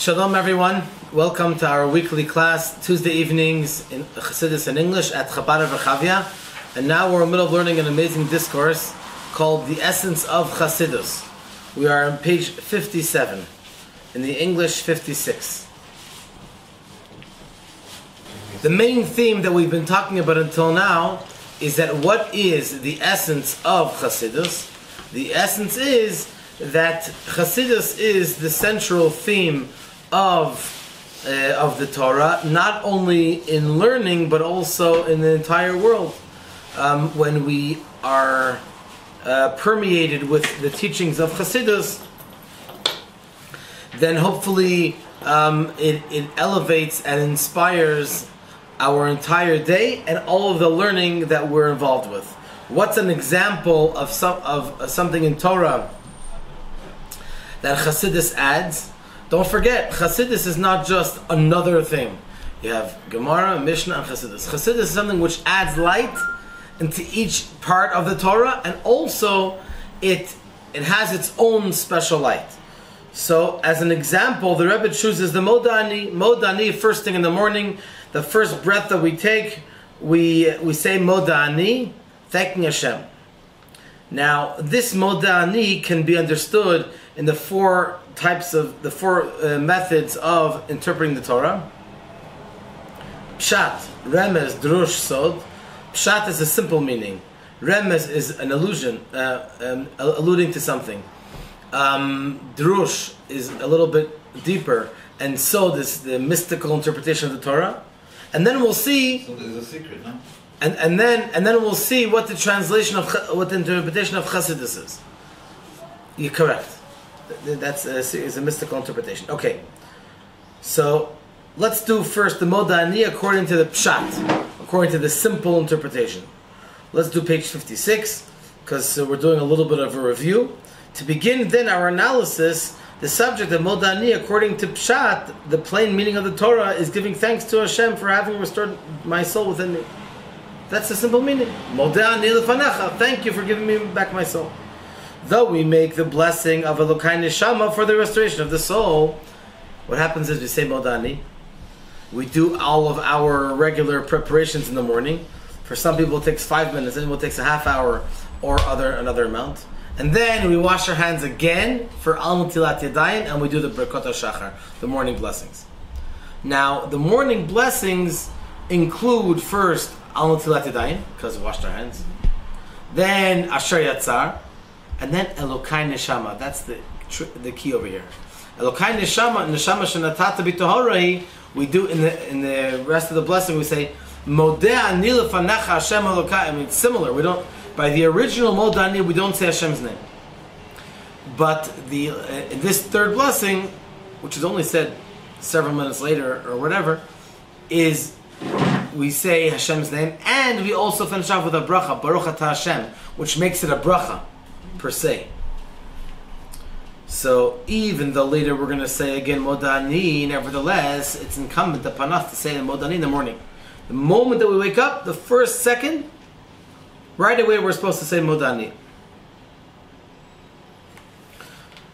Shalom everyone, welcome to our weekly class, Tuesday evenings in Chassidus in English at Chabad of Rechavia. And now we're in the middle of learning an amazing discourse called The Essence of Chasidus. We are on page 57, in the English 56. The main theme that we've been talking about until now is that what is the essence of Chasidus? The essence is that Chasidus is the central theme of the Torah, not only in learning but also in the entire world. When we are permeated with the teachings of Chasidus, then hopefully it elevates and inspires our entire day and all of the learning that we're involved with. What's an example of something in Torah that Chasidus adds? Don't forget, Chasidus is not just another thing. You have Gemara, Mishnah, and Chasidus. Chasidus is something which adds light into each part of the Torah, and also it has its own special light. So, as an example, the Rebbe chooses the Modeh. Modeh, first thing in the morning, the first breath that we take, we say Modeh, thanking Hashem. Now, this Modeh can be understood in the four methods of interpreting the Torah. Pshat, Remez, Drush, Sod. Pshat is a simple meaning. Remez is an allusion, alluding to something. Drush is a little bit deeper, and Sod is the mystical interpretation of the Torah. And then we'll see. So there's a secret, no? And then we'll see what the interpretation of Chasidus is. You're correct. That's is a mystical interpretation. Okay, so let's do first the Modeh according to the Pshat, according to the simple interpretation. Let's do page 56, because we're doing a little bit of a review. To begin then our analysis, the subject of Modeh according to Pshat, the plain meaning of the Torah, is giving thanks to Hashem for having restored my soul within me. That's the simple meaning. Modeh lefanecha, thank you for giving me back my soul. Though we make the blessing of Elokai Neshama for the restoration of the soul, what happens is we say Modeh. We do all of our regular preparations in the morning. For some people it takes 5 minutes, and it takes a half hour or another amount. And then we wash our hands again for Al Natilat Yadayim, and we do the Birkot HaShachar, the morning blessings. Now, the morning blessings include first Al Natilat Yadayim, because we washed our hands. Then Asher Yatzar. And then Elokai Neshama, that's the key over here. Elokai Neshama Shenatata B'Toharahi, we do in the rest of the blessing, we say, Modeh ani lefanecha Hashem Elokai. I mean, it's similar. We don't, by the original Modeh, we don't say Hashem's name. But in this third blessing, which is only said several minutes later or whatever, is we say Hashem's name, and we also finish off with a bracha, Baruch Atah Hashem, which makes it a bracha per se. So even though later we're going to say again Modeh, nevertheless it's incumbent upon us to say the Modeh in the morning. The moment that we wake up, the first second, right away we're supposed to say Modeh.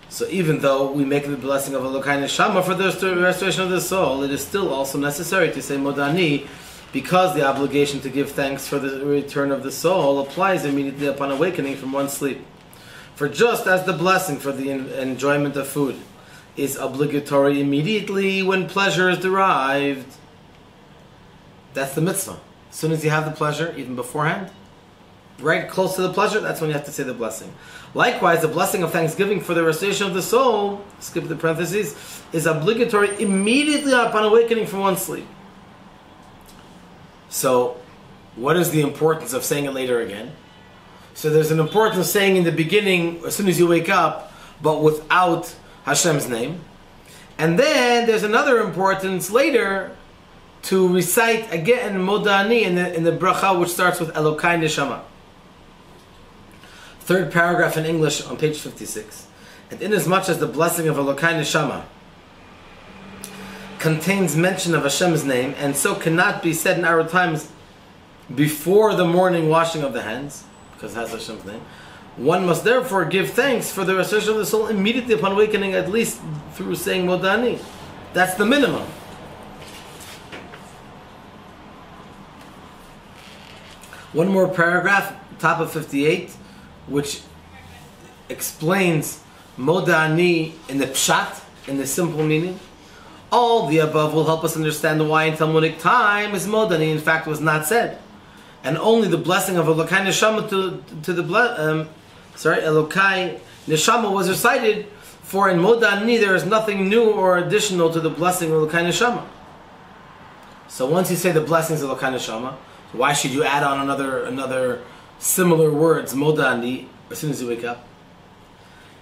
So even though we make the blessing of Elokai Neshama for the restoration of the soul, it is still also necessary to say Modeh, because the obligation to give thanks for the return of the soul applies immediately upon awakening from one's sleep. For just as the blessing for the enjoyment of food is obligatory immediately when pleasure is derived, that's the mitzvah. As soon as you have the pleasure, even beforehand, right close to the pleasure, that's when you have to say the blessing. Likewise, the blessing of thanksgiving for the restoration of the soul, skip the parentheses, is obligatory immediately upon awakening from one's sleep. So, what is the importance of saying it later again? So there's an importance of saying in the beginning, as soon as you wake up, but without Hashem's name. And then there's another importance later to recite again Modeh in the bracha, which starts with Elokai Neshama. Third paragraph in English on page 56. And inasmuch as the blessing of Elokai Neshama contains mention of Hashem's name, and so cannot be said in our times before the morning washing of the hands, because it has Hashem's name, One must therefore give thanks for the restoration of the soul immediately upon awakening, at least through saying Modeh. That's the minimum. One more paragraph, top of 58, which explains Modeh Ani in the pshat, in the simple meaning. All the above will help us understand why in Talmudic time is Modeh Ani in fact was not said, and only the blessing of Elokai Neshama to the Elokai Neshama was recited. For in Modeh Ani there is nothing new or additional to the blessing of Elokai Neshama. So once you say the blessings of Elokai Neshama, why should you add on another similar words, Modeh Ani, as soon as you wake up?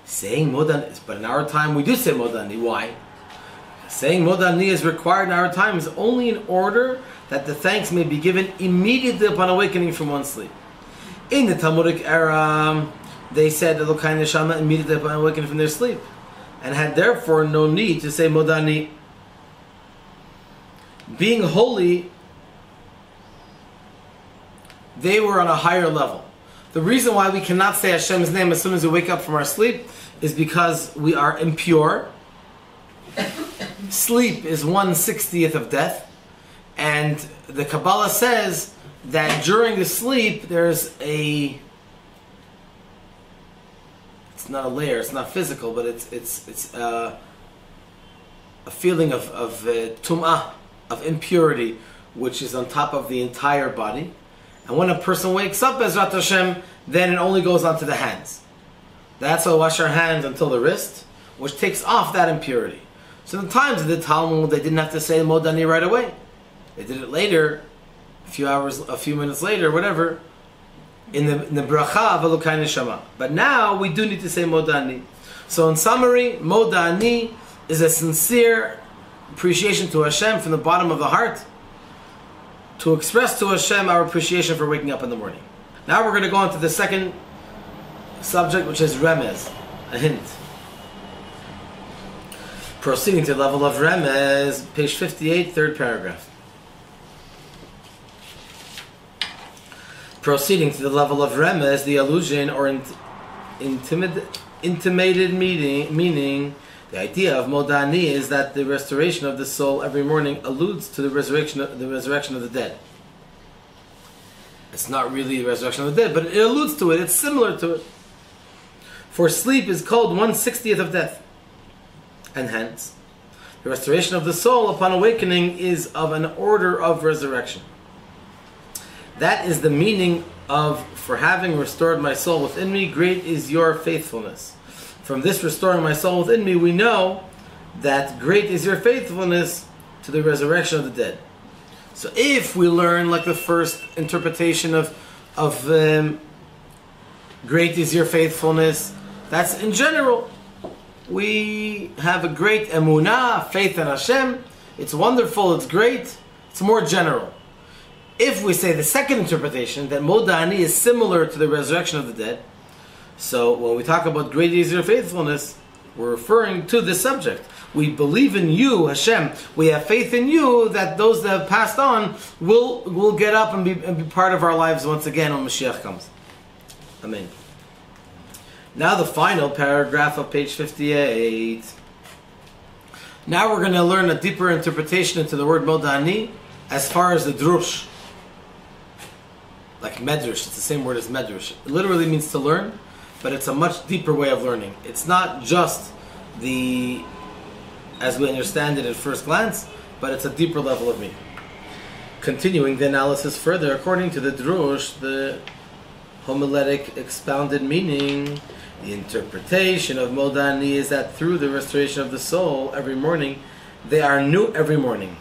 Saying Modeh Ani, but in our time we do say Modeh Ani. Why? Saying Modeh Ani is required in our time is only in order that the thanks may be given immediately upon awakening from one's sleep. In the Talmudic era, they said Elokai Neshama immediately upon awakening from their sleep, and had therefore no need to say Modeh Ani. Being holy, they were on a higher level. The reason why we cannot say Hashem's name as soon as we wake up from our sleep is because we are impure. Sleep is 1/60th of death, and the Kabbalah says that during the sleep there's it's not a layer, it's not physical, but it's a feeling of tum'ah, of impurity, which is on top of the entire body. And when a person wakes up, Bezrat Hashem, then it only goes onto the hands. That's why we wash our hands until the wrist, which takes off that impurity. So in the times of the Talmud, they didn't have to say Modeh Ani right away. They did it later, a few minutes later, whatever, in the bracha of Elokai Neshama. But now we do need to say Modeh Ani. So in summary, Modeh Ani is a sincere appreciation to Hashem from the bottom of the heart, to express to Hashem our appreciation for waking up in the morning. Now we're going to go on to the second subject, which is remez, a hint. Proceeding to the level of remez, page 58, third paragraph. Proceeding to the level of remez, the allusion or intimated meaning, the idea of Modeh Ani is that the restoration of the soul every morning alludes to the resurrection of the dead. It's not really the resurrection of the dead, but it alludes to it. It's similar to it. For sleep is called 1/60th of death, and hence the restoration of the soul upon awakening is of an order of resurrection. That is the meaning of, for having restored my soul within me, great is your faithfulness. From this restoring my soul within me, we know that great is your faithfulness to the resurrection of the dead. So if we learn like the first interpretation of great is your faithfulness, that's in general. We have a great emunah, faith in Hashem. It's wonderful, it's great. It's more general. If we say the second interpretation, that Modeh Ani is similar to the resurrection of the dead, so when we talk about great is your faithfulness, we're referring to this subject. We believe in you, Hashem. We have faith in you that those that have passed on will get up and be part of our lives once again when Mashiach comes. Amen. Now the final paragraph of page 58. Now we're going to learn a deeper interpretation into the word Modeh Ani as far as the drush. Like medrash, it's the same word as medrash. It literally means to learn, but it's a much deeper way of learning. It's not just as we understand it at first glance, but it's a deeper level of meaning. Continuing the analysis further, according to the drush, the homiletic expounded meaning, the interpretation of Modeh Ani is that through the restoration of the soul every morning, they are new every morning.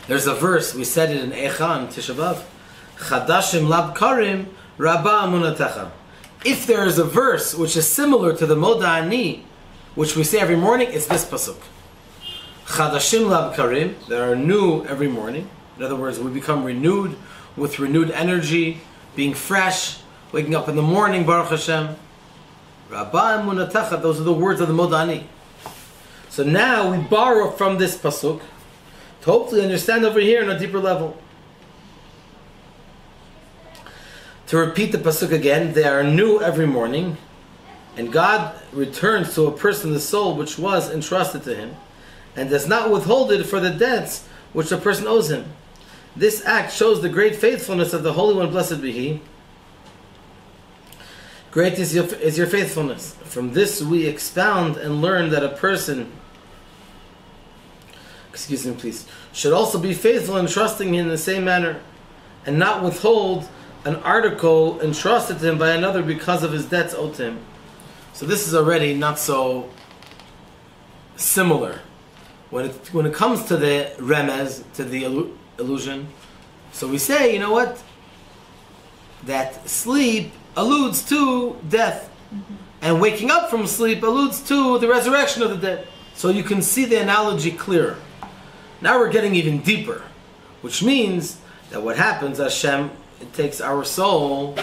There's a verse, we said it in Echan, Tisha B'Av, Chadashim lab karim, rabba amunatecha. If there is a verse which is similar to the Modeh Ani, which we say every morning, it's this pasuk. Chadashim lab karim, they are new every morning. In other words, we become renewed with renewed energy, being fresh, waking up in the morning, Baruch Hashem. Rabba emunatecha, those are the words of the Modeh Ani. So now we borrow from this pasuk to hopefully understand over here on a deeper level. To repeat the pasuk again, they are new every morning, and God returns to a person the soul which was entrusted to him, and does not withhold it for the debts which the person owes him. This act shows the great faithfulness of the Holy One, blessed be He. Great is your faithfulness. From this we expound and learn that a person, should also be faithful in trusting in the same manner, and not withhold an article entrusted to him by another because of his debts owed to him. So this is already not so similar. When it comes to the remez, to the illusion, so we say, you know what? That sleep alludes to death, and waking up from sleep alludes to the resurrection of the dead. So you can see the analogy clearer. Now we're getting even deeper, which means that what happens, Hashem, it takes our soul,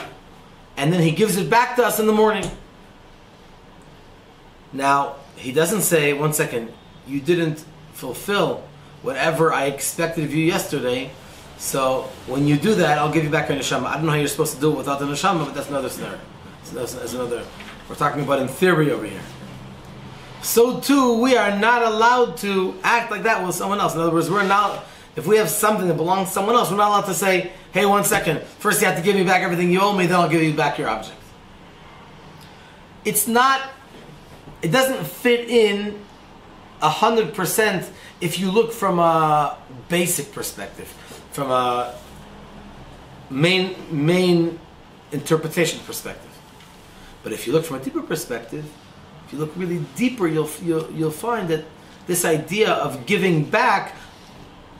and then He gives it back to us in the morning. Now, He doesn't say, one second, you didn't fulfill whatever I expected of you yesterday, so when you do that, I'll give you back your neshama. I don't know how you're supposed to do it without the neshama, but that's another scenario. That's another. We're talking about in theory over here. So too, we are not allowed to act like that with someone else. In other words, we're not. If we have something that belongs to someone else, we're not allowed to say, "Hey, one second. First, you have to give me back everything you owe me. Then I'll give you back your object." It's not. It doesn't fit in 100% if you look from a basic perspective, from a main interpretation perspective. But if you look from a deeper perspective, if you look really deeper, you'll find that this idea of giving back,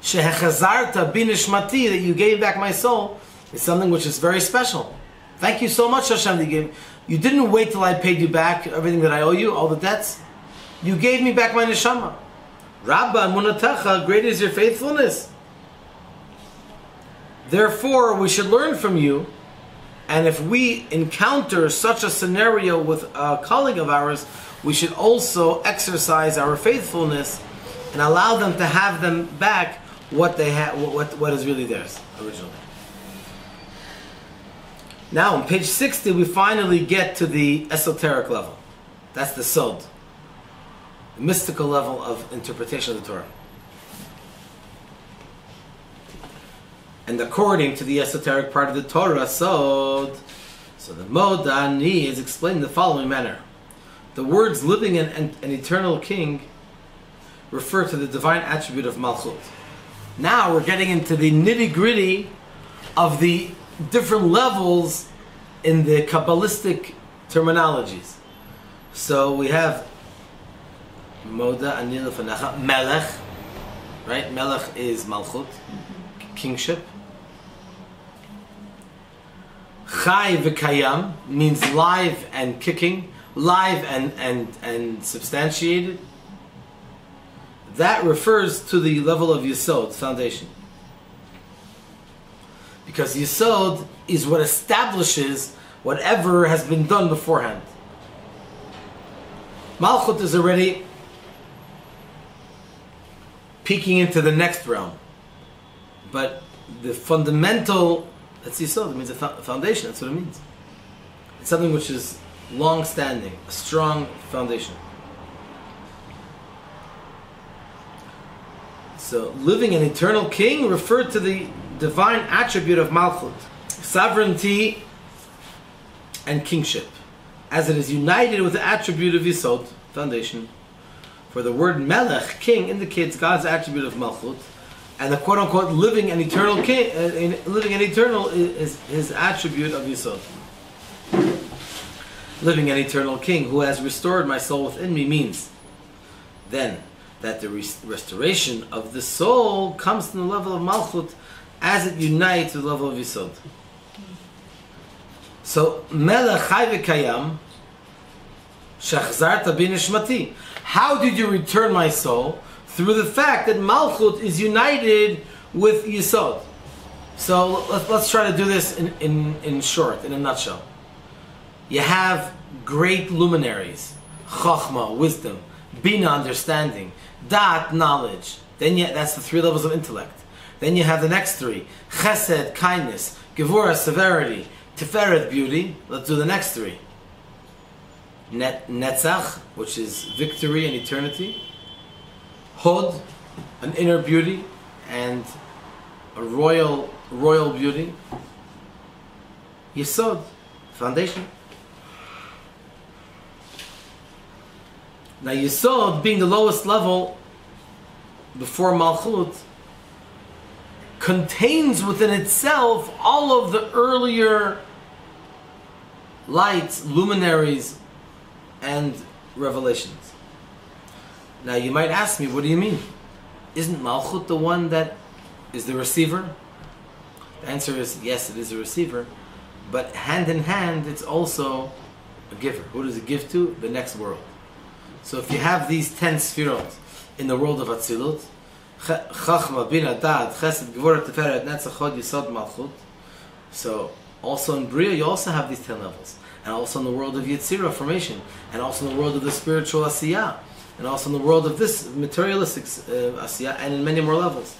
shehechazarta binishmati, that you gave back my soul, is something which is very special. Thank you so much, Hashem, that you gave. You didn't wait till I paid you back everything that I owe you, all the debts. You gave me back my neshama. Rabba munatecha, great is your faithfulness. Therefore, we should learn from you, and if we encounter such a scenario with a colleague of ours, we should also exercise our faithfulness and allow them to have them back what they have, what is really theirs originally. Now, on page 60, we finally get to the esoteric level. That's the sod, the mystical level of interpretation of the Torah. And according to the esoteric part of the Torah, so the Modeh is explained in the following manner. The words living and an eternal king refer to the divine attribute of Malchut. Now we're getting into the nitty-gritty of the different levels in the Kabbalistic terminologies. So we have Modeh ani lefanecha, Melech, right? Melech is Malchut, kingship. Chai v'kayam means live and kicking, live and substantiated. That refers to the level of Yesod, foundation. Because Yesod is what establishes whatever has been done beforehand. Malchut is already peeking into the next realm. But the fundamental, that's Yesod, it means a foundation, that's what it means. It's something which is long-standing, a strong foundation. So, living an eternal king referred to the divine attribute of Malchut, sovereignty and kingship, as it is united with the attribute of Yesod, foundation. For the word Melech, king, indicates God's attribute of Malchut, and the quote-unquote living and eternal king, living and eternal is his attribute of Yesod. Living and eternal king, who has restored my soul within me, means then that the restoration of the soul comes to the level of Malchut as it unites with the level of Yesod. So, Melech Chai v'Kayam, Shachzarta binishmati. How did you return my soul? Through the fact that Malchut is united with Yesod. So, let's try to do this in short, in a nutshell. You have great luminaries, Chochmah, wisdom, Bina, understanding, Dat, knowledge. Then that's the three levels of intellect. Then you have the next three, Chesed, kindness, Gevurah, severity, Tiferet, beauty. Let's do the next three. Netzach, which is victory and eternity. Hod, an inner beauty, and a royal beauty. Yesod, foundation. Now Yesod, being the lowest level before Malchut, contains within itself all of the earlier lights, luminaries, and revelations. Now you might ask me, what do you mean? Isn't Malchut the one that is the receiver? The answer is yes, it is a receiver, but hand in hand, it's also a giver. Who does it give to? The next world. So if you have these 10 sfirot in the world of Atzilut, Chachma, Bina, Dad, Chesed, Gevurah, Tiferet, NACHLAOT, Yesod, Malchut. So also in Bria, you also have these 10 levels, and also in the world of Yetzirah, formation, and also in the world of the spiritual Asiyah, and also in the world of this materialistic Asiyah, and in many more levels.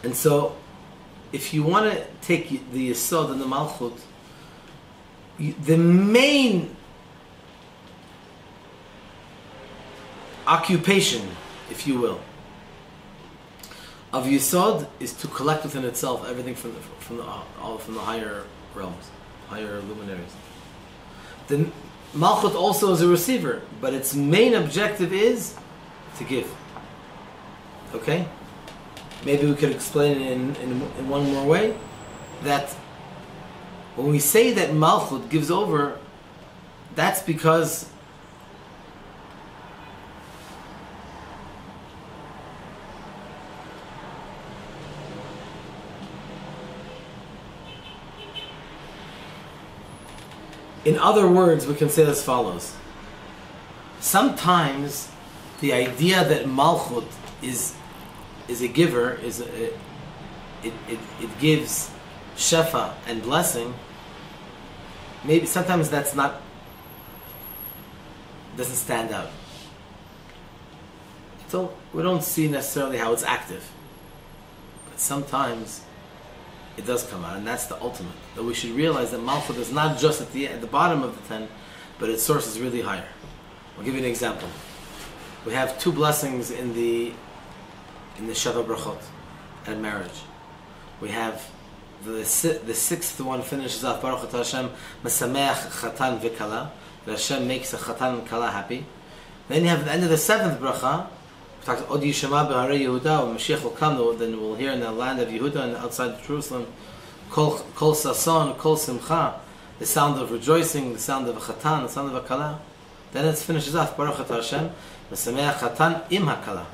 And so, if you want to take the Yesod and the Malchut, the main occupation, if you will, of Yesod is to collect within itself everything from the higher realms, higher luminaries. The Malchut also is a receiver, but its main objective is to give. Okay? Maybe we could explain it in one more way, that when we say that Malchut gives over, that's because in other words, we can say as follows. Sometimes the idea that Malchut is a giver, it gives shefa and blessing. Maybe sometimes that's not, doesn't stand out. So we don't see necessarily how it's active. But sometimes it does come out, and that's the ultimate. That we should realize that Malchut is not just at the bottom of the 10, but its source is really higher. I'll give you an example. We have 2 blessings in the Sheva Brachot at marriage. We have the 6th one finishes off Baruch Atah Hashem Mesameach Chatan V'Kala, that Hashem makes a Chatan and Kala happy. Then you have at the end of the 7th bracha, we talk about Od Yishama B'Harei Yehuda, when Mashiach will come, then we'll hear in the land of Yehuda and outside of Jerusalem, Kol Sason, Kol Simcha, the sound of rejoicing, the sound of a Chatan, the sound of a Kala. Then it finishes off Baruch Atah Hashem Mesameach Chatan Im HaKala.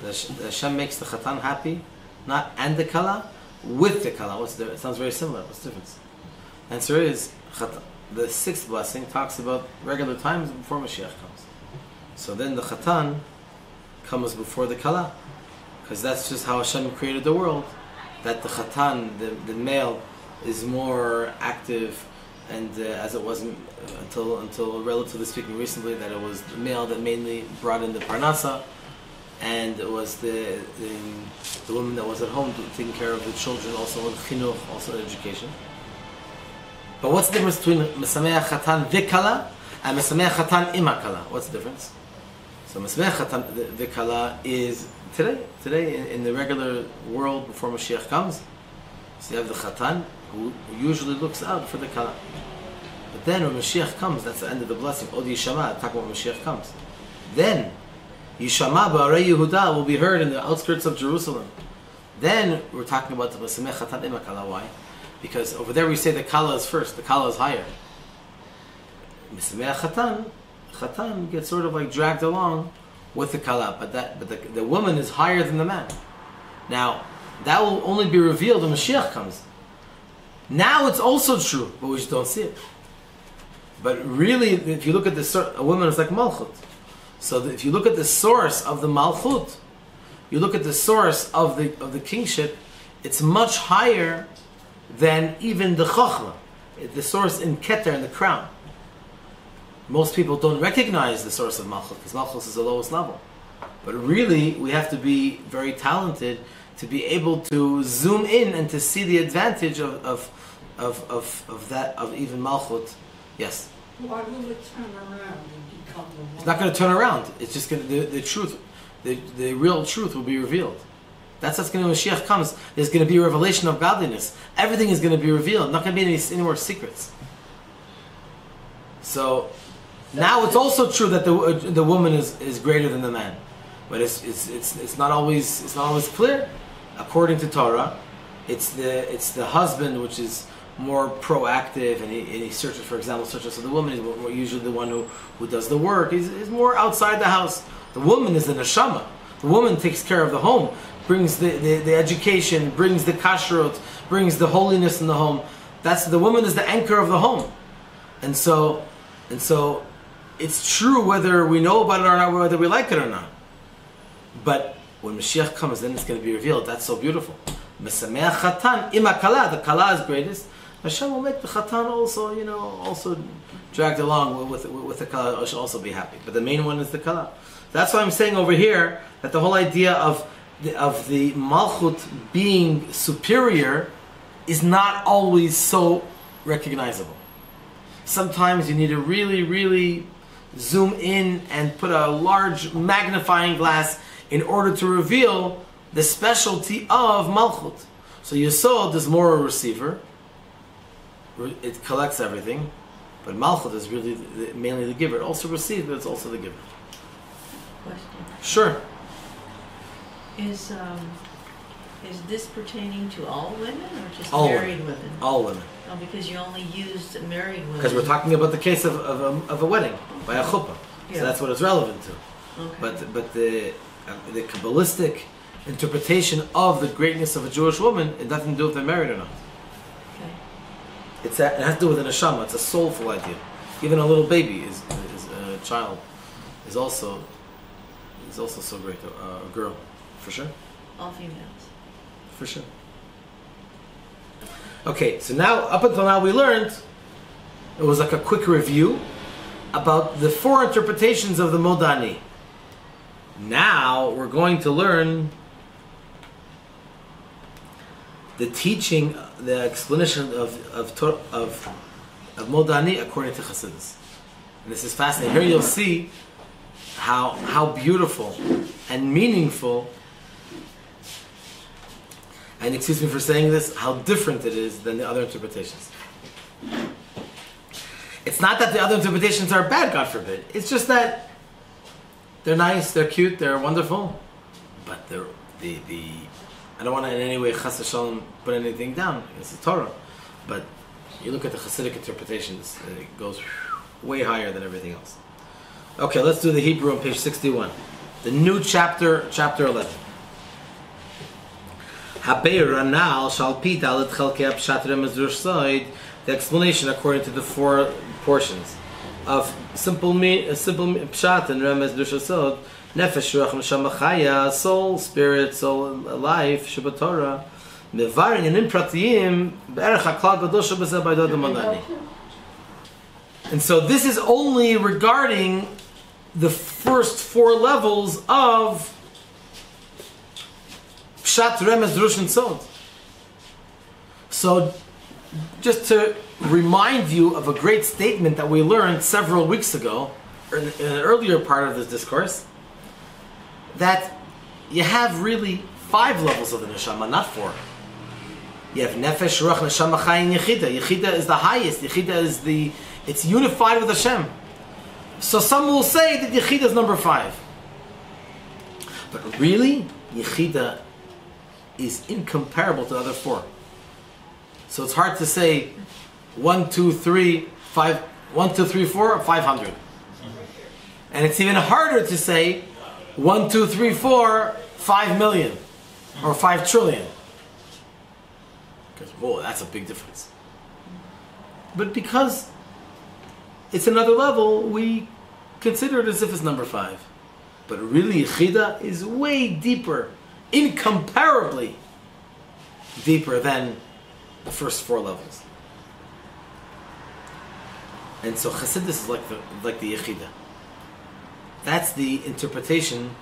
Hashem makes the Chatan happy, not and the Kala, with the Kala. What's the difference? It sounds very similar. What's the difference? The answer is, the 6th blessing talks about regular times before Mashiach comes. So then the Chatan comes before the Kala, because that's just how Hashem created the world, that the Chatan, the male, is more active, and as it was until relatively speaking recently, that it was the male that mainly brought in the Parnasa, and it was the woman that was at home taking care of the children, also in chinuch, also in education. But what's the difference between Mesameach Chatan V'Kala and Mesameach Chatan Im HaKala? What's the difference? So Mesameach Chatan V'Kala is today in the regular world before Mashiach comes. So you have the Chatan who usually looks out for the Kala. But then when Mashiach comes, that's the end of the blessing. Od Yishama, talk about when Mashiach comes. Then Yishama B'Harei Yehuda will be heard in the outskirts of Jerusalem. Then we're talking about the Mesameach Chatan Im HaKala. Why? Because over there we say the Kala is first, the Kala is higher. Mesameach Chatan gets sort of like dragged along with the Kala, but the woman is higher than the man. Now, that will only be revealed when Mashiach comes. Now it's also true, but we just don't see it. But really, if you look at a woman is like Malchut. So if you look at the source of the Malchut, you look at the source of the kingship, it's much higher than even the Chochmah, the source in Keter, in the crown. Most people don't recognize the source of Malchut, because Malchut is the lowest level. But really, we have to be very talented to be able to zoom in and to see the advantage of that, of even Malchut. Yes? Why will it turn around and become It's not going to turn around. It's just going to, the truth, the real truth will be revealed. That's what's going to, when Mashiach comes, there's going to be a revelation of godliness. Everything is going to be revealed. Not going to be any more secrets. So, now it's also true that the woman is greater than the man. But it's not always clear. According to Torah, it's the husband which is more proactive, and he searches, for example, so the woman is usually the one who does the work. He's more outside the house. The woman is the neshama. The woman takes care of the home, brings the education, brings the kashrut, brings the holiness in the home. The woman is the anchor of the home. And so it's true whether we know about it or not, whether we like it or not. But when Mashiach comes, then it's going to be revealed. That's so beautiful. Mesameach chatan im hakala. The kala is greatest. Hashem will make the chatan also dragged along with the kala. Should also be happy. But the main one is the kala. That's why I'm saying over here that the whole idea of the malchut being superior is not always so recognizable. Sometimes you need to really, really zoom in and put a large magnifying glass in order to reveal the specialty of malchut. So Yesod is more a receiver. It collects everything. But malchut is really mainly the giver. It also receives, but it's also the giver. Question. Sure. Is this pertaining to all women or just all married women? All women. Oh, because you only used married women. Because we're talking about the case of a wedding by a chuppah. Yeah. So that's what it's relevant to. Okay. But the Kabbalistic interpretation of the greatness of a Jewish woman, it has nothing to do if they're married or not. Okay. It has to do with an neshama. It's a soulful idea. Even a little baby is a child is also so great. A girl, for sure. All females. For sure. Okay, so now, up until now, we learned, it was like a quick review about the 4 interpretations of the Modeh. Now, we're going to learn the teaching, the explanation of Modeh according to Chassidus. And this is fascinating. Here you'll see how beautiful and meaningful, and excuse me for saying this, how different it is than the other interpretations. It's not that the other interpretations are bad, God forbid. It's just that they're nice, they're cute, they're wonderful, but I don't want to in any way chas v'shalom put anything down. It's the Torah, but you look at the Chasidic interpretations, it goes way higher than everything else. Okay, let's do the Hebrew on page 61. The new chapter 11. The explanation according to the 4 portions of simple pshat and remez dushasod, nefesh, ruach, neshama chaya, soul, spirit, soul, life, Shabbat Torah, mevarin yanim pratiyim be'erech haklal gadol shebazeh b'ydod Modeh. And so this is only regarding the first 4 levels of pshat, remez, drush, and sod. So, just to remind you of a great statement that we learned several weeks ago, in an earlier part of this discourse, that you have really 5 levels of the neshama, not 4. You have nefesh, ruach, neshama, chai, and yechida. Yechida is the highest. Yechida is it's unified with Hashem. So some will say that yechida is number 5. But really, yechida is incomparable to the other 4. So it's hard to say 1, 2, 3, 5, 1, 2, 3, 4, 500. And it's even harder to say 1, 2, 3, 4, 5 million or 5 trillion. Because, whoa, that's a big difference. But because it's another level, we consider it as if it's number 5. But really, Yechida is way deeper, incomparably deeper than the first 4 levels. And so Chassidus is like the Yechida. That's the interpretation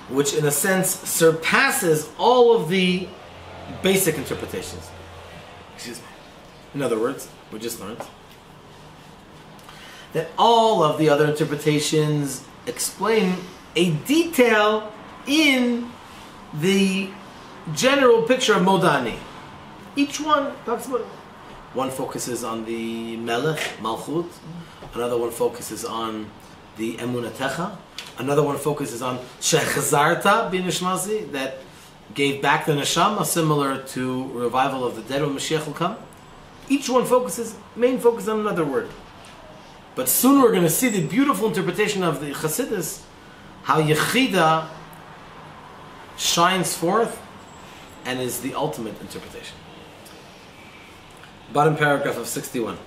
which in a sense surpasses all of the basic interpretations. Excuse me. In other words, we just learned that all of the other interpretations explain a detail in the general picture of Modeh. Each one talks about it. One focuses on the Melech, Malchut. Another one focuses on the Emunatecha. Another one focuses on Shechazarta B'Nishmasi, that gave back the Neshama, similar to revival of the dead when Mashiach will come. Each one main focus on another word. But soon we're going to see the beautiful interpretation of the Chasidus, how Yechida shines forth and is the ultimate interpretation. Bottom paragraph of 61.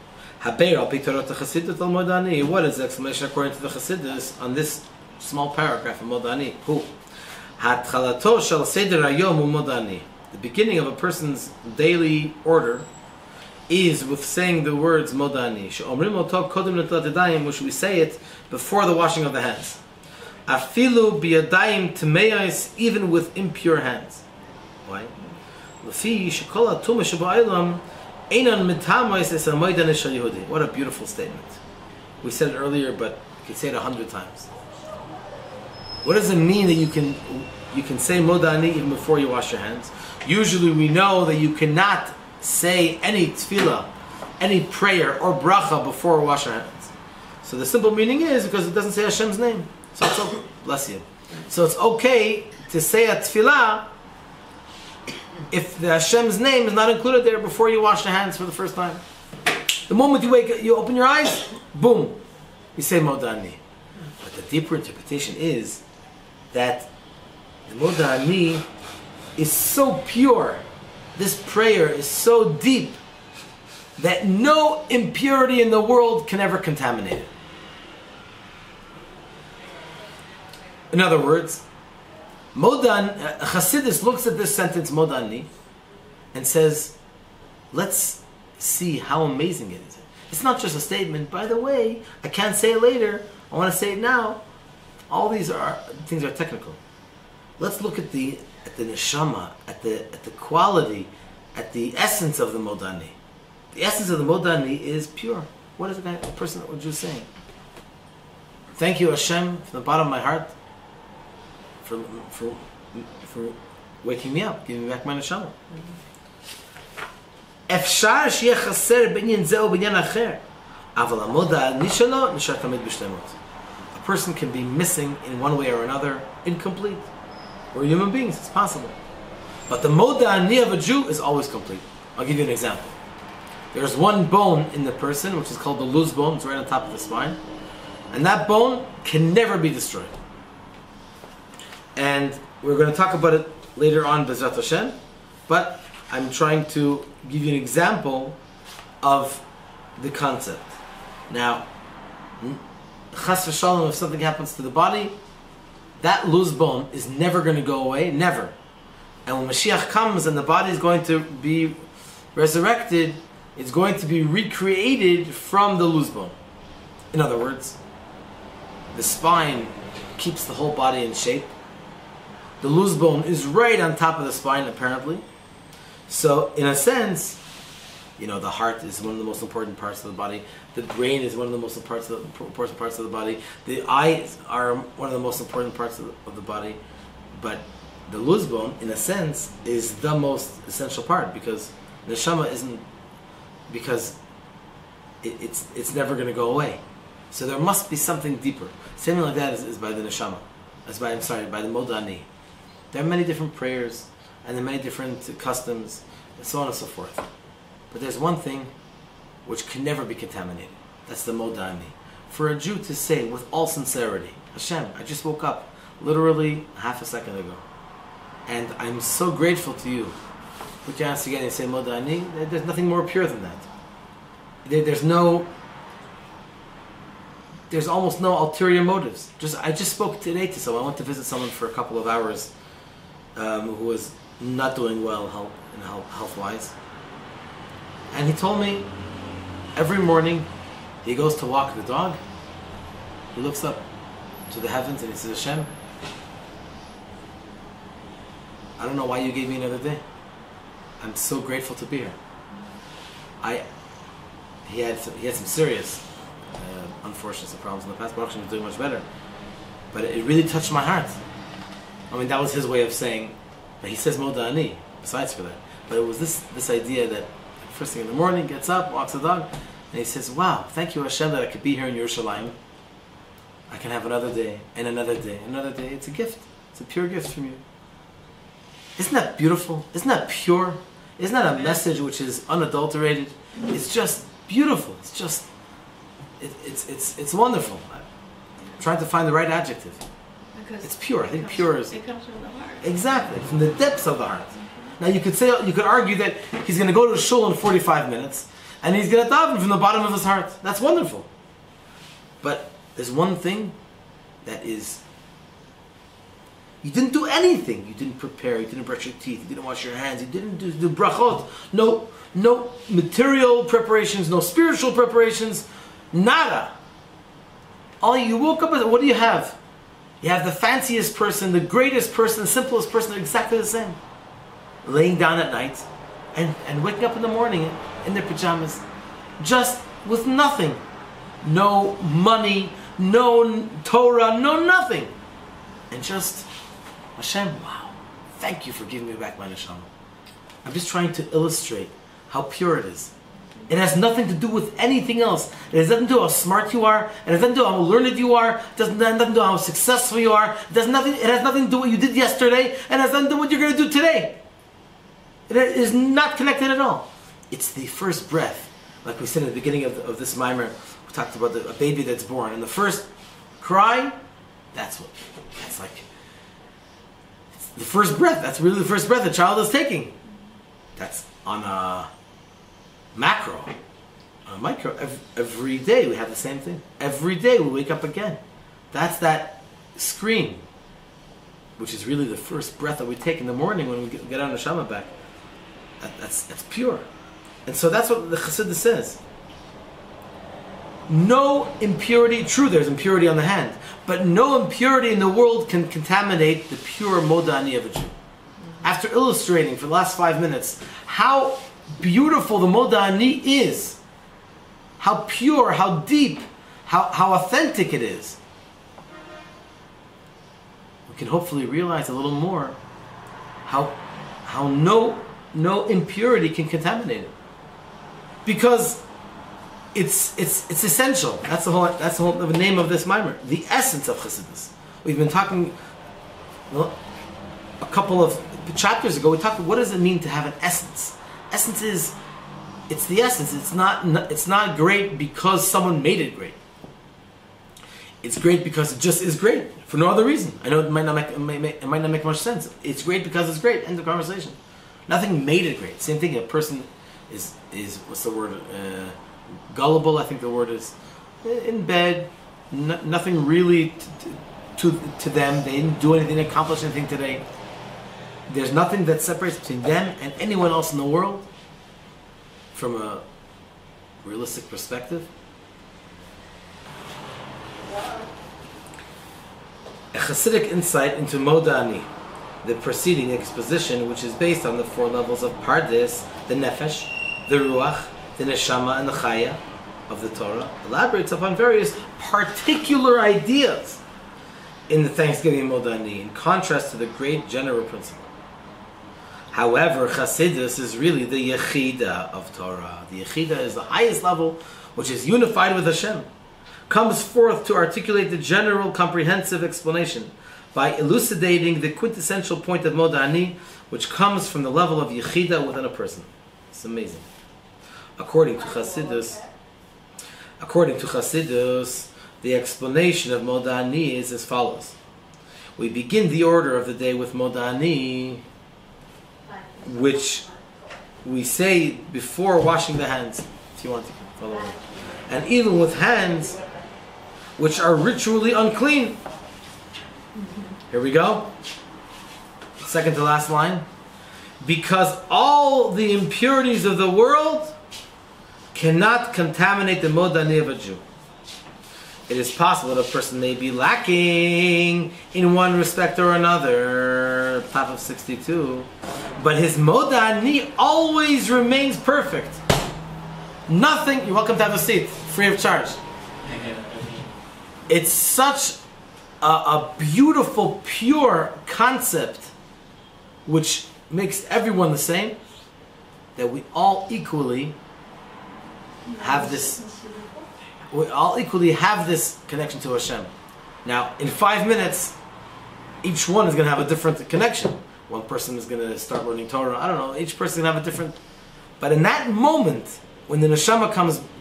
What is the explanation according to the Chasidus on this small paragraph of Modeh? Who? The beginning of a person's daily order is with saying the words Modeh, which we say it before the washing of the hands. Afilu biyadayim tmeis, even with impure hands. Why? What a beautiful statement. We said it earlier, but you can say it 100 times. What does it mean that you can say Modeh even before you wash your hands? Usually we know that you cannot say any tefillah, any prayer or bracha before we wash our hands. So the simple meaning is because it doesn't say Hashem's name. So it's okay. Bless you. So it's okay to say a tefillah if the Hashem's name is not included there before you wash your hands for the first time. The moment you wake up, you open your eyes, boom, you say Modeh. But the deeper interpretation is that the Modeh is so pure, this prayer is so deep, that no impurity in the world can ever contaminate it. In other words, Chasidus looks at this sentence, Modeh, and says, let's see how amazing it is. It's not just a statement, by the way, I can't say it later, I want to say it now. All these things are technical. Let's look at the neshama, at the quality, at the essence of the Modeh. The essence of the Modeh is pure. What is the person that was just saying? Thank you, Hashem, from the bottom of my heart, for waking me up, giving me back my neshama. אפשר שיהיה חסר בעניין זה או בעניין אחר, אבל המודע שלו נשאר תמיד בשלמות. A person can be missing in one way or another, incomplete. We're human beings, it's possible. But the Modeh of a Jew is always complete. I'll give you an example. There's one bone in the person, which is called the loose bone, it's right on top of the spine, and that bone can never be destroyed. And we're going to talk about it later on, B'ezrat Hashem, but I'm trying to give you an example of the concept. Now, chas v'shalom, if something happens to the body, that loose bone is never going to go away, never. And when Mashiach comes and the body is going to be resurrected, it's going to be recreated from the loose bone. In other words, the spine keeps the whole body in shape. The loose bone is right on top of the spine, apparently. So, in a sense, the heart is one of the most important parts of the body. The brain is one of the most important parts of the body. The eyes are one of the most important parts of the body. But the loose bone, in a sense, is the most essential part, because neshama isn't, because it's never going to go away. So there must be something deeper. Something like that is by the neshama. By the Modeh. There are many different prayers, and there are many different customs, and so on and so forth. But there's one thing which can never be contaminated. That's the Modeh. For a Jew to say with all sincerity, Hashem, I just woke up literally half a second ago, and I'm so grateful to you. Put your hands together and say Modeh. There's nothing more pure than that. There's almost no ulterior motives. I just spoke today to someone. I went to visit someone for a couple of hours who was not doing well health-wise. And he told me every morning he goes to walk the dog, he looks up to the heavens and he says, Hashem, I don't know why you gave me another day. I'm so grateful to be here. He had some serious unfortunately some problems in the past. Baruch Hashem is doing much better. But it really touched my heart. I mean, that was his way of saying, he says Modeh Ani, besides for that. But it was this idea that first thing in the morning, gets up, walks the dog, and he says, wow, thank you Hashem that I could be here in Yerushalayim. I can have another day, and another day, another day. It's a gift. It's a pure gift from you. Isn't that beautiful? Isn't that pure? Isn't that a message which is unadulterated? It's just beautiful. It's just, it's wonderful. I'm trying to find the right adjective. Because it's pure. I think pure is... It comes from the heart. Exactly, from the depths of the heart. Now you could argue that he's going to go to the shul in 45 minutes, and he's going to daven from the bottom of his heart. That's wonderful. But there's one thing that is, you didn't do anything. You didn't prepare, you didn't brush your teeth, you didn't wash your hands, you didn't do brachot. No material preparations, no spiritual preparations, nada. All you woke up, what do you have? You have the fanciest person, the greatest person, the simplest person, they're exactly the same. Laying down at night and waking up in the morning in their pajamas, just with nothing. No money, no Torah, no nothing. And just, Hashem, wow, thank you for giving me back my neshama. I'm just trying to illustrate how pure it is. It has nothing to do with anything else. It has nothing to do how smart you are. It has nothing to do how learned you are. It has nothing to do how successful you are. It has nothing to do with what you did yesterday. And it has nothing to do with what you're going to do today. It is not connected at all. It's the first breath. Like we said in the beginning of this mimer, we talked about a baby that's born. And the first cry, that's like, it's the first breath. That's really the first breath a child is taking. That's on a macro, on a micro. Every day we have the same thing. Every day we wake up again. That's that scream, which is really the first breath that we take in the morning when we get our neshama back. That's pure. And so that's what the Chassidus says. No impurity, true there's impurity on the hand, but no impurity in the world can contaminate the pure Modeh Ani of a Jew. After illustrating for the last 5 minutes how beautiful the Modeh Ani is, how pure, how deep, how authentic it is, we can hopefully realize a little more how no impurity can contaminate it, because it's essential. That's the whole the name of this mimer, the essence of Chasidus. We've been talking a couple of chapters ago. We talked what does it mean to have an essence. Essence is, it's the essence. It's not great because someone made it great. It's great because it just is great for no other reason. I know it might not make much sense. It's great because it's great. End of conversation. Nothing made it great. Same thing. A person is what's the word? Gullible. I think the word is in bed. Nothing really to them. They didn't do anything, accomplish anything today. There's nothing that separates between them and anyone else in the world from a realistic perspective. A Chasidic insight into Modeh Ani, the preceding exposition, which is based on the 4 levels of Pardes, the Nefesh, the Ruach, the Neshama, and the Chaya of the Torah, elaborates upon various particular ideas in the Thanksgiving Modeh Ani, in contrast to the great general principle. However, Chasidus is really the Yechida of Torah. The Yechida is the highest level, which is unified with Hashem, comes forth to articulate the general comprehensive explanation by elucidating the quintessential point of Modeh Ani, which comes from the level of Yechida within a person. It's amazing. According to Chasidus, the explanation of Modeh Ani is as follows. We begin the order of the day with Modeh Ani, which we say before washing the hands, if you want to follow me. And even with hands which are ritually unclean. Here we go. Second to last line. Because all the impurities of the world cannot contaminate the Modeh Ani of a Jew. It is possible that a person may be lacking in one respect or another, top of 62, but his Modeh Ani always remains perfect. Nothing, you're welcome to have a seat, free of charge. It's such a beautiful, pure concept which makes everyone the same, that we all equally have this connection to Hashem. Now, in 5 minutes, each one is going to have a different connection. One person is going to start learning Torah. I don't know. Each person is going to have a different... But in that moment, when the neshama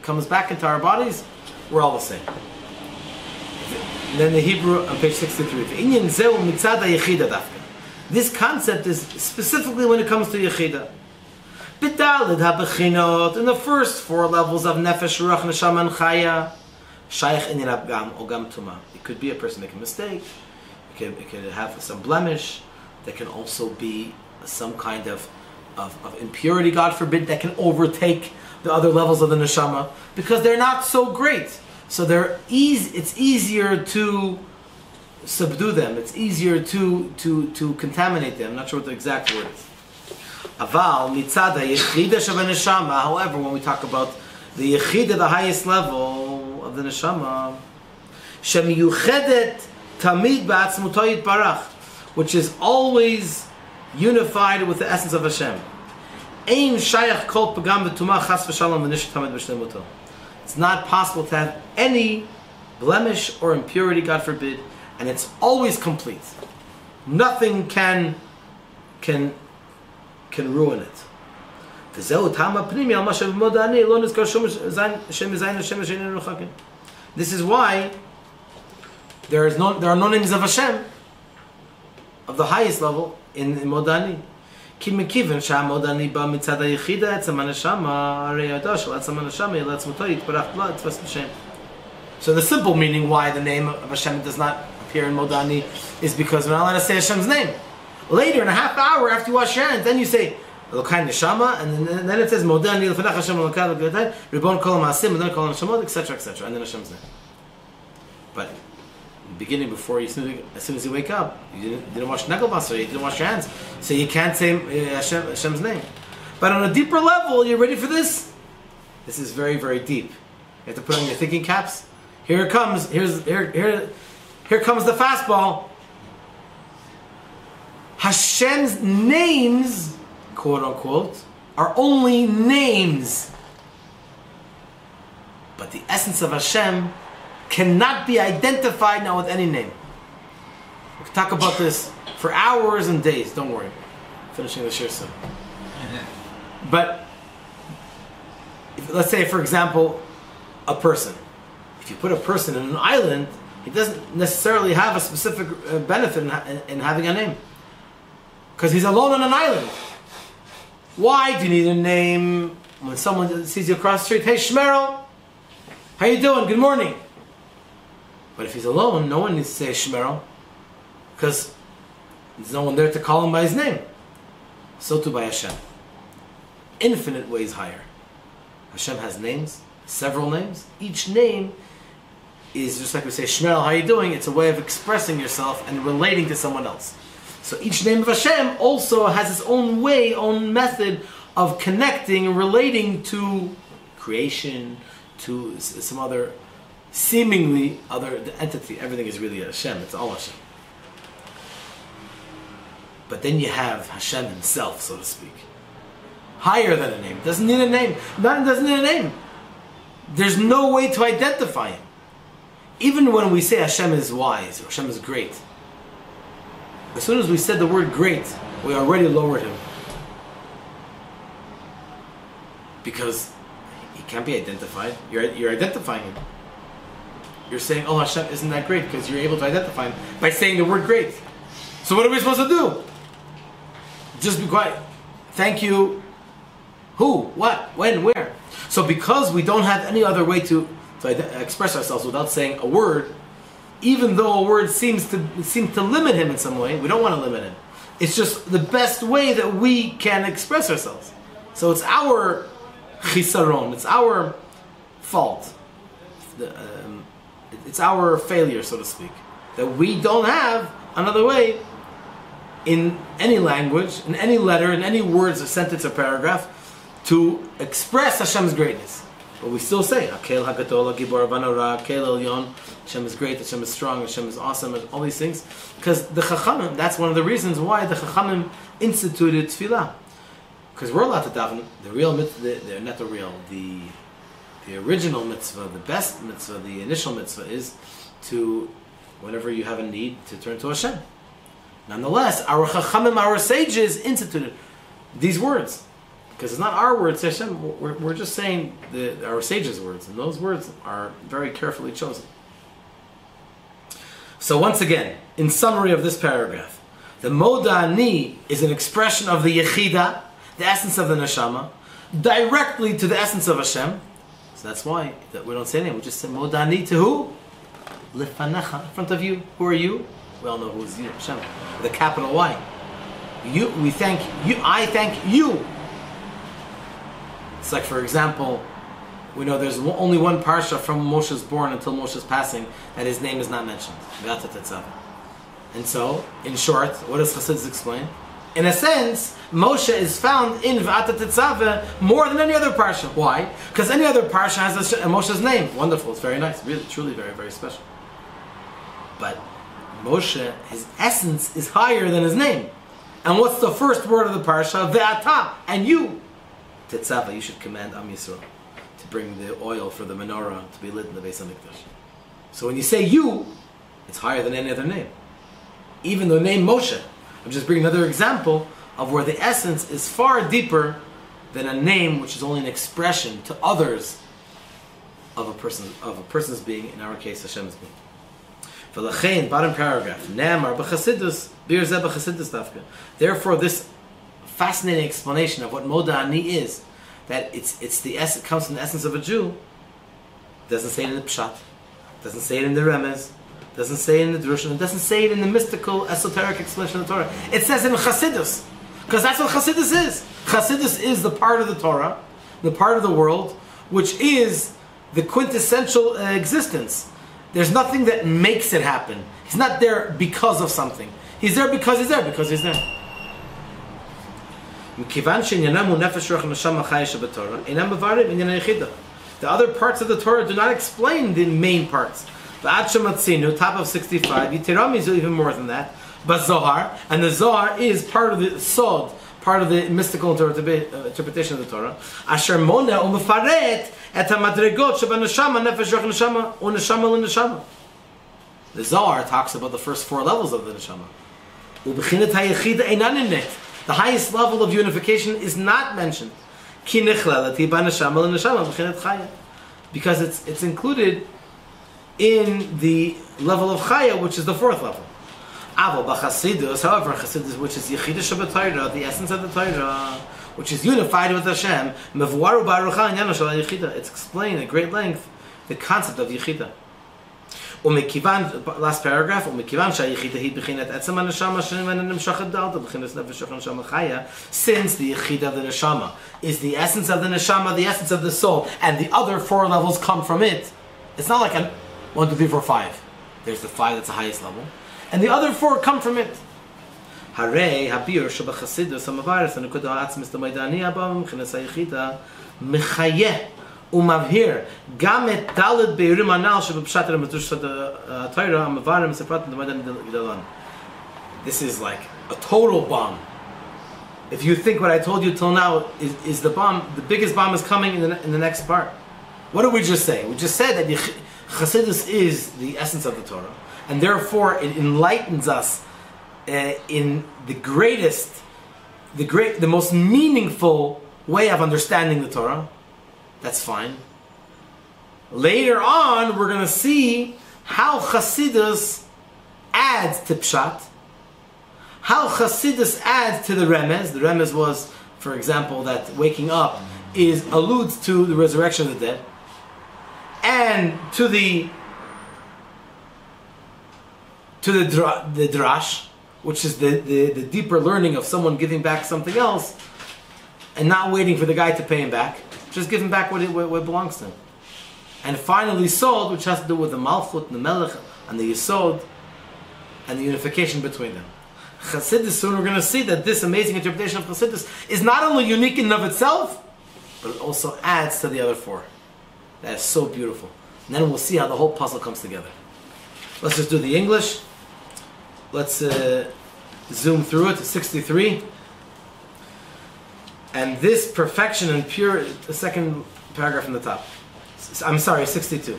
comes back into our bodies, we're all the same. And then the Hebrew on page 63. This concept is specifically when it comes to Yechida. In the first 4 levels of Nefesh, Ruach, Neshama, and Chaya, Shaykh Inyan Abgam, Ogam Tuma. It could be a person making a mistake. It could have some blemish. There can also be some kind of impurity, God forbid, that can overtake the other levels of the Neshama, because they're not so great. So it's easier to subdue them. It's easier to contaminate them. I'm not sure what the exact word is. Aval mitzada yechida shel neshama. However, when we talk about the yechida, the highest level of the neshama, shemiyuchedet tamid ba'atzmuto yitbarach, which is always unified with the essence of Hashem. Ein shayach kol pagam v'tumah chas v'shalom v'nish tamid b'shlemuto. It's not possible to have any blemish or impurity, God forbid, and it's always complete. Nothing can ruin it. This is why there are no names of Hashem of the highest level in Modani. So the simple meaning why the name of Hashem does not appear in Modani is because we're not allowed to say Hashem's name. Later, in a half hour after you wash your hands, then you say Elokai Neshama, and then it says Modani Lefanach Hashem Elokai Elokai Ribon Kol Maasim, and then Kol Neshamot, etc., and then Hashem's name. But in the beginning, before as soon as you wake up, you didn't wash Negelvasser, you didn't wash your hands, so you can't say Hashem's name. But on a deeper level, you ready for this? This is very, very deep. You have to put on your thinking caps. Here it comes. Here comes the fastball. Hashem's names, quote unquote, are only names. But the essence of Hashem cannot be identified now with any name. We can talk about this for hours and days. Don't worry. Finishing the Schneerson. But let's say, for example, a person. If you put a person in an island, he doesn't necessarily have a specific benefit in having a name, because he's alone on an island. Why do you need a name when someone sees you across the street? Hey, Shmerel, how you doing? Good morning. But if he's alone, no one needs to say Shmerel, because there's no one there to call him by his name. So too by Hashem. Infinite ways higher. Hashem has names, several names. Each name is just like we say, Shmerel, how you doing? It's a way of expressing yourself and relating to someone else. So each name of Hashem also has its own way, own method of connecting and relating to creation, to some other, seemingly other entity. Everything is really Hashem. It's all Hashem. But then you have Hashem himself, so to speak. Higher than a name. Doesn't need a name. Doesn't need a name. There's no way to identify him. Even when we say Hashem is wise, or Hashem is great, as soon as we said the word great, we already lowered him. Because he can't be identified. You're identifying him. You're saying, oh, Hashem isn't that great, because you're able to identify him by saying the word great. So what are we supposed to do? Just be quiet. Thank you. Who? What? When? Where? So because we don't have any other way to express ourselves without saying a word, even though a word seems to limit him in some way, we don't want to limit him. It's just the best way that we can express ourselves. So it's our chisaron, it's our fault, it's our failure, so to speak, that we don't have another way in any language, in any letter, in any words or sentence or paragraph to express Hashem's greatness. But we still say, Hakel HaGadol HaGibor HaVanora, Hakel Elyon, Hashem is great, Hashem is strong, Hashem is awesome, and all these things. Because the Chachamim, that's one of the reasons why the Chachamim instituted Tefillah. Because we're allowed to daven, the real mitzvah, not the real, the original mitzvah, the best mitzvah, the initial mitzvah is to, whenever you have a need, to turn to Hashem. Nonetheless, our Chachamim, our sages, instituted these words. Because it's not our words, Hashem, we're just saying our sages' words, and those words are very carefully chosen. So once again, in summary of this paragraph, the Modeh is an expression of the Yechida, the essence of the Neshama, directly to the essence of Hashem. So that's why we don't say anything. We just say Modeh to who? Lefanecha, in front of you. Who are you? We all know who is you, Hashem. The capital Y. You. We thank you. I thank you. It's like, for example, we know there's only one parsha from Moshe's born until Moshe's passing, and his name is not mentioned. And so, in short, what does Chassidus explain? In a sense, Moshe is found in V'ata Tetzaveh more than any other parsha. Why? Because any other parsha has a Moshe's name. Wonderful, it's very nice, really, truly very, very special. But Moshe, his essence is higher than his name. And what's the first word of the parsha? Ve'ata, and you. Tetzaveh, you should command Am Yisrael to bring the oil for the menorah to be lit in the Beis HaMikdash. So when you say you, it's higher than any other name. Even the name Moshe. I'm just bringing another example of where the essence is far deeper than a name which is only an expression to others of a person's being, in our case Hashem's being. V'lachein, bottom paragraph, Ne'amar b'Chasidus, bir zeh b'Chasidus dafka. Therefore, this fascinating explanation of what Modeh is, that it comes from the essence of a Jew, doesn't say it in the Pshat, doesn't say it in the Remez, doesn't say it in the Drushim, it doesn't say it in the mystical, esoteric explanation of the Torah. It says it in Chasidus, because that's what Chasidus is. Chasidus is the part of the Torah, the part of the world, which is the quintessential existence. There's nothing that makes it happen. He's not there because of something. He's there because he's there, because he's there. The other parts of the Torah do not explain the main parts. Top of 65, Yitirami is even more than that. But Zohar, and the Zohar is part of the Sod, part of the mystical interpretation of the Torah. Asher Moneh u'mefaret et hamadregot shebaneshama nefesh roch neshama u'neshama l'neshama. The Zohar talks about the first 4 levels of the neshama. U'b'chinet ha'yechida einan inet. The highest level of unification is not mentioned. Ki nichlelati b'neshama l'neshama b'chinet chaya. Because it's included in the level of chaya, which is the 4th level. Aval b'Chasidus, however, Chasidus, which is Yechida Shabbat, the essence of the Torah, which is unified with Hashem, mevuaru b'arucha inyan shel Yechida. It's explained at great length the concept of Yechida. Umekivan, last paragraph. Umekivan shayechida hi b'chinet etzem haneshama she'imena nimshachet dalta b'chinet nefesh neshama chaya. Since the Yechida of the neshama is the essence of the neshama, the essence of the soul, and the other 4 levels come from it. It's not like a 1, 2, 3, 4, 5. There's the 5 that's the highest level. And the other 4 come from it. Harei habir shebachasidus hamavarus hanukuda ha'atzmis d'maydani haba m'chinas ha'yechida mechayeh umavhir gam et daled beirim anal shebepshat ha'metush ha'torah hamavarus separat d'maydani d'dalan. This is like a total bomb. If you think what I told you till now is the bomb, the biggest bomb is coming in the next part. What did we just say? We just said that Chasidus is the essence of the Torah, and therefore it enlightens us in the most meaningful way of understanding the Torah. That's fine. Later on, we're going to see how Chasidus adds to Pshat, how Chasidus adds to the Remez. The Remez was, for example, that waking up alludes to the resurrection of the dead, and to the drash, which is the deeper learning of someone giving back something else and not waiting for the guy to pay him back, just give him back what belongs to him. And finally Sod, which has to do with the Malchut, the Melech, and the Yesod, and the unification between them. Chassidus, soon we're going to see that this amazing interpretation of Chassidus is not only unique in and of itself, but it also adds to the other 4. That is so beautiful. And then we'll see how the whole puzzle comes together. Let's just do the English. Let's zoom through it to 63. And this perfection and pure, the second paragraph from the top. I'm sorry, 62.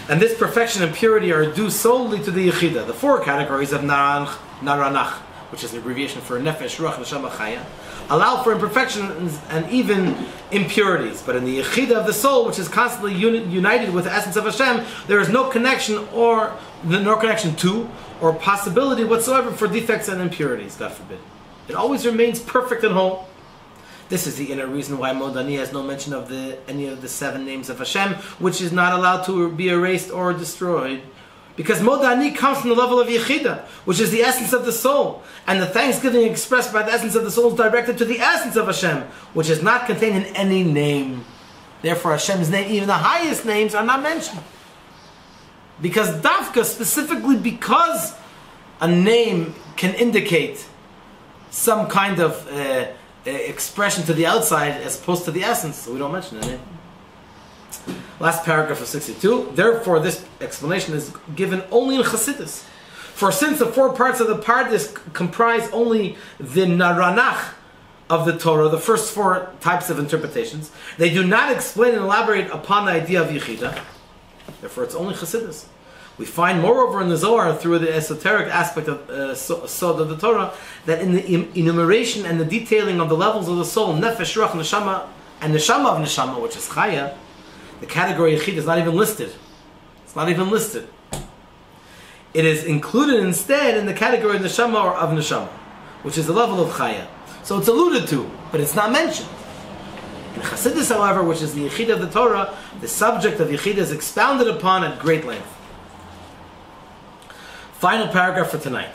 And this perfection and purity are due solely to the Yechida, the four categories of Naranach, which is an abbreviation for Nefesh, Ruach, Neshama, Chaya, allow for imperfections and even impurities. But in the Yechida of the soul, which is constantly united with the essence of Hashem, there is no connection to or possibility whatsoever for defects and impurities, God forbid. It always remains perfect and whole. This is the inner reason why Modeh has no mention of any of the 7 names of Hashem, which is not allowed to be erased or destroyed. Because Modeh comes from the level of Yechida, which is the essence of the soul. And the thanksgiving expressed by the essence of the soul is directed to the essence of Hashem, which is not contained in any name. Therefore Hashem's name, even the highest names, are not mentioned. Because Dafka, specifically because a name can indicate some kind of expression to the outside as opposed to the essence, so we don't mention it. Last paragraph of 62. Therefore, this explanation is given only in Chassidus. For since the 4 parts of the Pardes comprise only the Naranach of the Torah, the first 4 types of interpretations, they do not explain and elaborate upon the idea of Yechida. Therefore, it's only Chassidus. We find, moreover, in the Zohar, through the esoteric aspect of Sod of the Torah, that in the enumeration and the detailing of the levels of the soul, Nefesh, Ruach, Neshama, and Neshama of Neshama, which is Chaya, the category Yechid is not even listed. It's not even listed. It is included instead in the category of Neshama or of Neshama, which is the level of Chaya. So it's alluded to, but it's not mentioned. In Chassidus, however, which is the Yechid of the Torah, the subject of Yechid is expounded upon at great length. Final paragraph for tonight.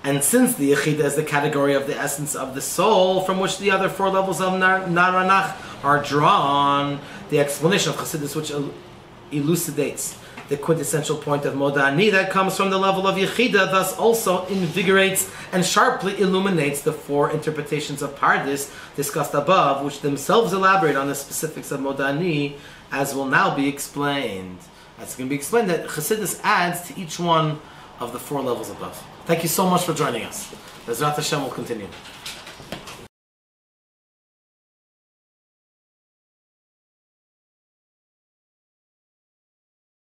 And since the Yechida is the category of the essence of the soul, from which the other 4 levels of Naranach are drawn, the explanation of Chassidus, which elucidates the quintessential point of Modeh that comes from the level of Yechida, thus also invigorates and sharply illuminates the 4 interpretations of Pardes discussed above, which themselves elaborate on the specifics of Modeh, as will now be explained. It's going to be explained that Chassidus adds to each one of the 4 levels above. Thank you so much for joining us. Bezrat Hashem will continue.